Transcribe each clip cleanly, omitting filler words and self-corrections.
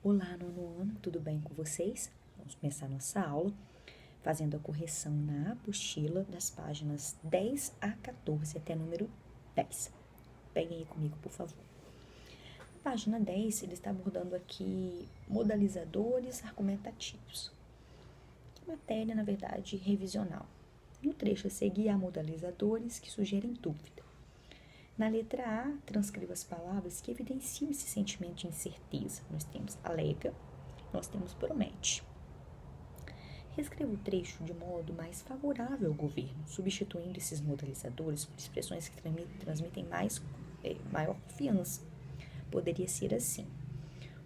Olá, nono ano, tudo bem com vocês? Vamos começar nossa aula fazendo a correção na apostila das páginas 10 a 14 até número 10. Peguem aí comigo, por favor. Na página 10, ele está abordando aqui modalizadores argumentativos. Que matéria, na verdade, revisional. No trecho a seguir, há modalizadores que sugerem dúvida. Na letra A, transcreva as palavras que evidenciam esse sentimento de incerteza. Nós temos alega, nós temos promete. Reescreva o trecho de modo mais favorável ao governo, substituindo esses modalizadores por expressões que transmitem maior confiança. Poderia ser assim: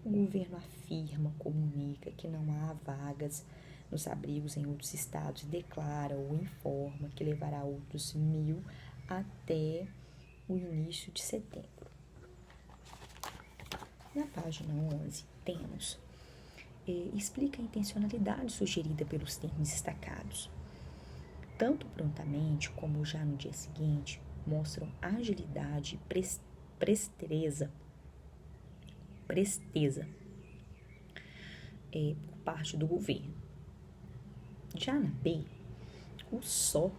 o governo afirma, comunica que não há vagas nos abrigos em outros estados e declara ou informa que levará outros 1.000 até o início de setembro. Na página 11, temos explica a intencionalidade sugerida pelos termos destacados. Tanto prontamente como já no dia seguinte, mostram agilidade e presteza por parte do governo. Já na B, o só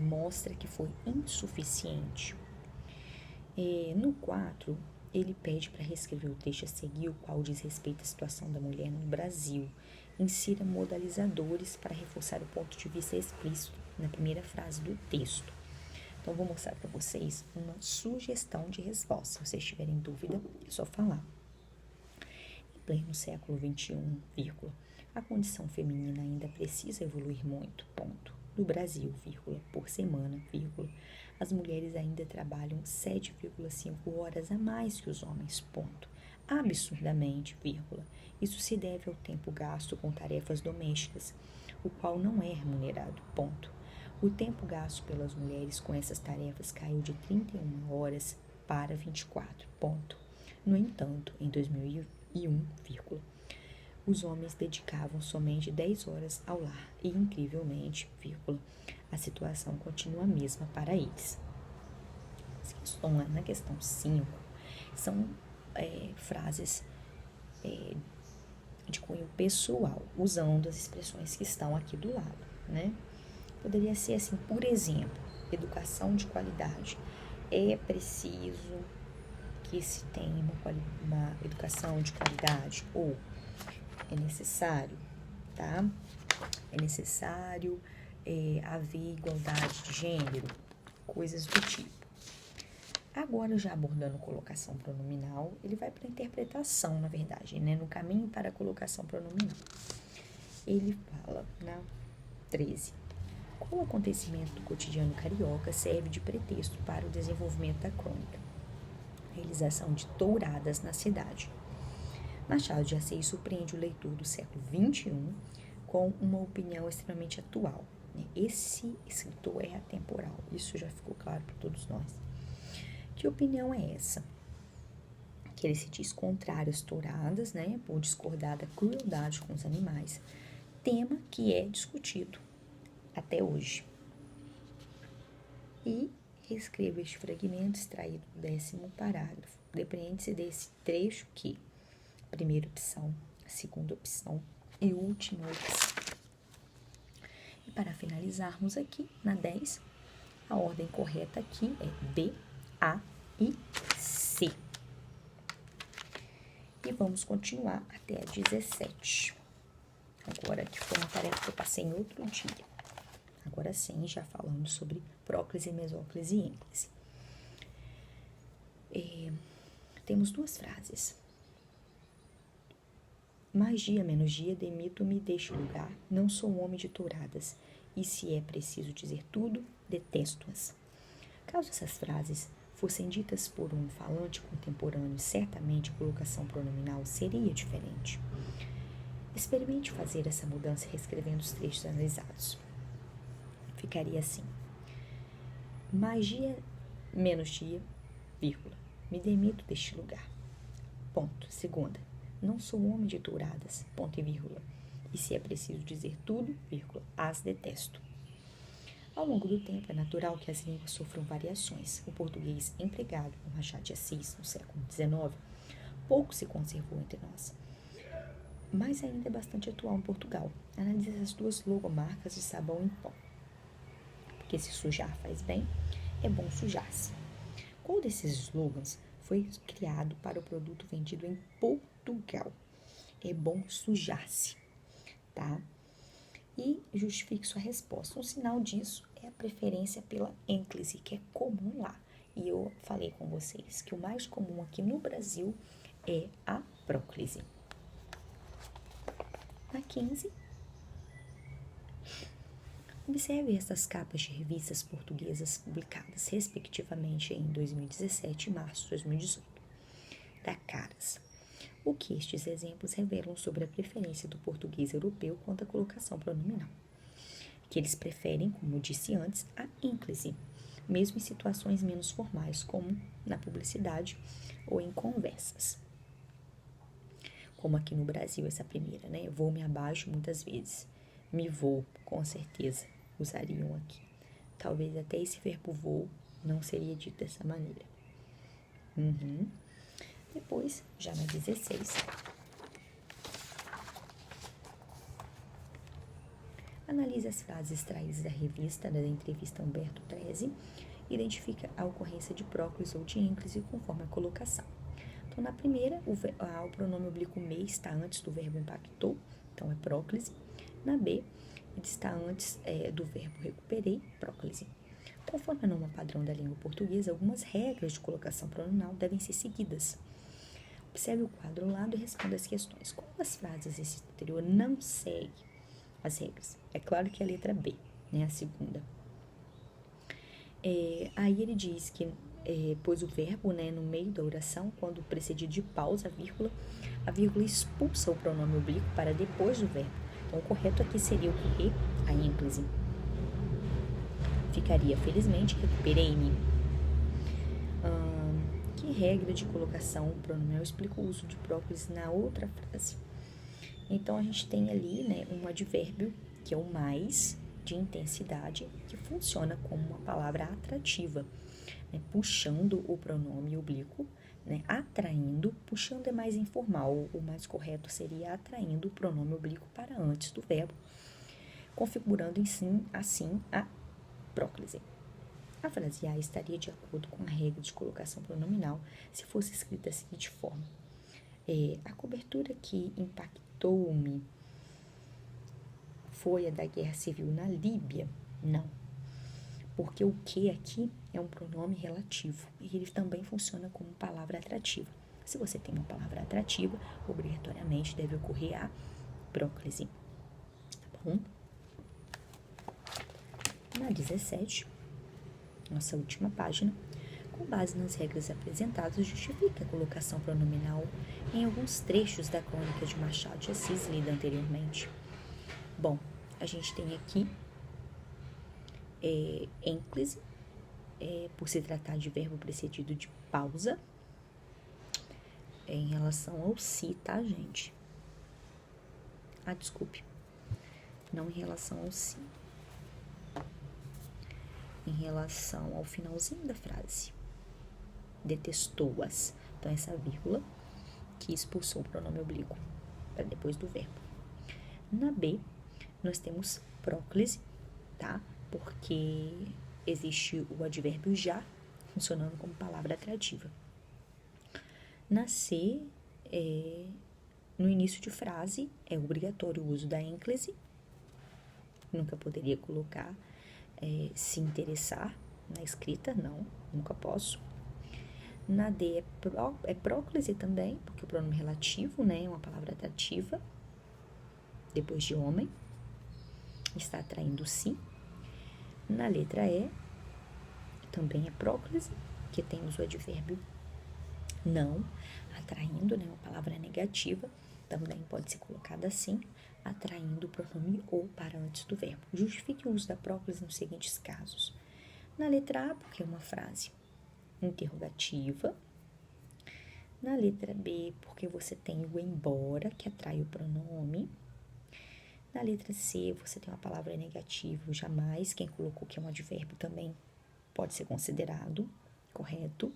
mostra que foi insuficiente. No 4, ele pede para reescrever o trecho a seguir, o qual diz respeito à situação da mulher no Brasil. Insira modalizadores para reforçar o ponto de vista explícito na primeira frase do texto. Então, vou mostrar para vocês uma sugestão de resposta. Se vocês tiverem dúvida, é só falar. Em pleno século XXI, a condição feminina ainda precisa evoluir muito, ponto. No Brasil, por semana, as mulheres ainda trabalham 7,5 horas a mais que os homens, ponto. Absurdamente, isso se deve ao tempo gasto com tarefas domésticas, o qual não é remunerado, ponto. O tempo gasto pelas mulheres com essas tarefas caiu de 31 horas para 24, ponto. No entanto, em 2001, os homens dedicavam somente 10 horas ao lar e, incrivelmente, a situação continua a mesma para eles. Na questão 5, são frases de cunho pessoal, usando as expressões que estão aqui do lado, né? Poderia ser assim, por exemplo, educação de qualidade. É preciso que se tenha uma educação de qualidade, ou é necessário, tá? É necessário haver igualdade de gênero, coisas do tipo. Agora, já abordando colocação pronominal, ele vai para a interpretação, na verdade, né? No caminho para a colocação pronominal. Ele fala, na 13, qual acontecimento do cotidiano carioca serve de pretexto para o desenvolvimento da crônica? Realização de touradas na cidade. Machado de Assis surpreende o leitor do século XXI com uma opinião extremamente atual. Esse escritor é atemporal, isso já ficou claro para todos nós. Que opinião é essa? Que ele se diz contrário às touradas, né, por discordar da crueldade com os animais, tema que é discutido até hoje. E reescreva este fragmento extraído do 10º parágrafo. Depreende-se desse trecho que primeira opção, segunda opção e última opção. E para finalizarmos aqui, na 10, a ordem correta aqui é B, A e C. E vamos continuar até a 17. Agora, que foi uma tarefa que eu passei em outro dia. Agora sim, já falando sobre próclise, mesóclise e ênclise. Temos duas frases. Mais dia, menos dia, demito-me deste lugar, não sou um homem de touradas, e se é preciso dizer tudo, detesto-as. Caso essas frases fossem ditas por um falante contemporâneo, certamente a colocação pronominal seria diferente. Experimente fazer essa mudança reescrevendo os trechos analisados. Ficaria assim: mais dia, menos dia, me demito deste lugar. Ponto. Segunda, não sou homem de touradas, ponto e vírgula. E se é preciso dizer tudo, as detesto. Ao longo do tempo, é natural que as línguas sofram variações. O português empregado por Machado de Assis no século XIX pouco se conservou entre nós, mas ainda é bastante atual em Portugal. Analise as duas logomarcas de sabão em pó. Porque se sujar faz bem, é bom sujar-se. Qual desses slogans foi criado para o produto vendido em Portugal? É bom sujar-se, tá? E justifique sua resposta. Um sinal disso é a preferência pela ênclise, que é comum lá. E eu falei com vocês que o mais comum aqui no Brasil é a próclise. Na 15, observe estas capas de revistas portuguesas publicadas, respectivamente, em 2017 e março de 2018. Da Caras. O que estes exemplos revelam sobre a preferência do português europeu quanto à colocação pronominal? Que eles preferem, como eu disse antes, a ênclise, mesmo em situações menos formais, como na publicidade ou em conversas. Como aqui no Brasil, essa primeira, né? Vou, me abaixo muitas vezes. Me vou, com certeza, usariam aqui. Talvez até esse verbo vou não seria dito dessa maneira. Depois, já na 16, analise as frases extraídas da revista da entrevista Humberto 13 e identifica a ocorrência de próclise ou de ênclise conforme a colocação. Então, na primeira, o pronome oblíquo me está antes do verbo impactou, então é próclise. Na B, ele está antes do verbo recuperei, próclise. Conforme a norma padrão da língua portuguesa, algumas regras de colocação pronominal devem ser seguidas. Observe o quadro ao lado e responda as questões. Qual das frases desse anterior não segue as regras? É claro que é a letra B, né, a segunda. Aí ele diz que pôs o verbo, né, no meio da oração, quando precedido de pausa, a vírgula expulsa o pronome oblíquo para depois do verbo. Então, o correto aqui seria o que? A ênclise. Ficaria, felizmente, recuperei-me. Que regra de colocação pronominal explica o uso de próclise na outra frase? Então, a gente tem ali, né, um advérbio, que é o mais, de intensidade, que funciona como uma palavra atrativa, né, puxando o pronome oblíquo, né, atraindo, puxando é mais informal, o mais correto seria atraindo o pronome oblíquo para antes do verbo, configurando assim a próclise. A frase A estaria de acordo com a regra de colocação pronominal se fosse escrita da seguinte forma: a cobertura que impactou-me foi a da guerra civil na Líbia? Não, porque o que aqui é um pronome relativo e ele também funciona como palavra atrativa. Se você tem uma palavra atrativa, obrigatoriamente deve ocorrer a próclise, tá bom? Na 17, nossa última página, com base nas regras apresentadas, justifica a colocação pronominal em alguns trechos da crônica de Machado de Assis lida anteriormente. Bom, a gente tem aqui ênclise, por se tratar de verbo precedido de pausa, em relação ao si, tá, gente? Desculpe, não em relação ao si, em relação ao finalzinho da frase. Detestou-as. Então, essa vírgula que expulsou o pronome oblíquo para depois do verbo. Na B, nós temos próclise, tá? Porque existe o advérbio já, funcionando como palavra atrativa. Na C, no início de frase, é obrigatório o uso da ênclise. Nunca poderia colocar se interessar na escrita, não, nunca posso. Na D é próclise também, porque o pronome relativo, né, é uma palavra atrativa, depois de homem, está atraindo sim. Na letra E, também é próclise, que temos o advérbio não, atraindo, né, uma palavra negativa, também pode ser colocada assim, atraindo o pronome ou para antes do verbo. Justifique o uso da próclise nos seguintes casos. Na letra A, porque é uma frase interrogativa. Na letra B, porque você tem o embora, que atrai o pronome. Na letra C, você tem uma palavra negativa, o jamais, quem colocou que é um advérbio também pode ser considerado correto.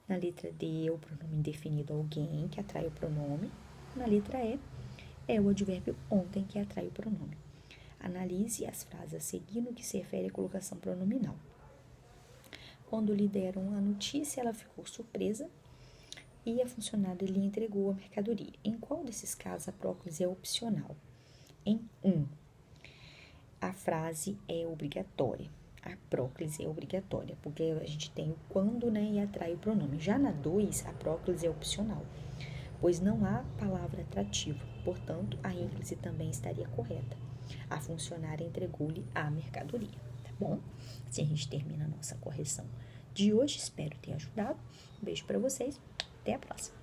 Na letra D é o pronome indefinido alguém, que atrai o pronome. Na letra E é o advérbio ontem, que atrai o pronome. Analise as frases a seguir no que se refere à colocação pronominal. Quando lhe deram a notícia, ela ficou surpresa e a funcionária lhe entregou a mercadoria. Em qual desses casos a próclise é opcional? Em 1, a frase é obrigatória. A próclise é obrigatória, porque a gente tem o quando, né, e atrai o pronome. Já na 2, a próclise é opcional, pois não há palavra atrativa, portanto, a ênclise também estaria correta. A funcionária entregou-lhe a mercadoria, tá bom? Assim a gente termina a nossa correção de hoje. Espero ter ajudado. Um beijo para vocês. Até a próxima.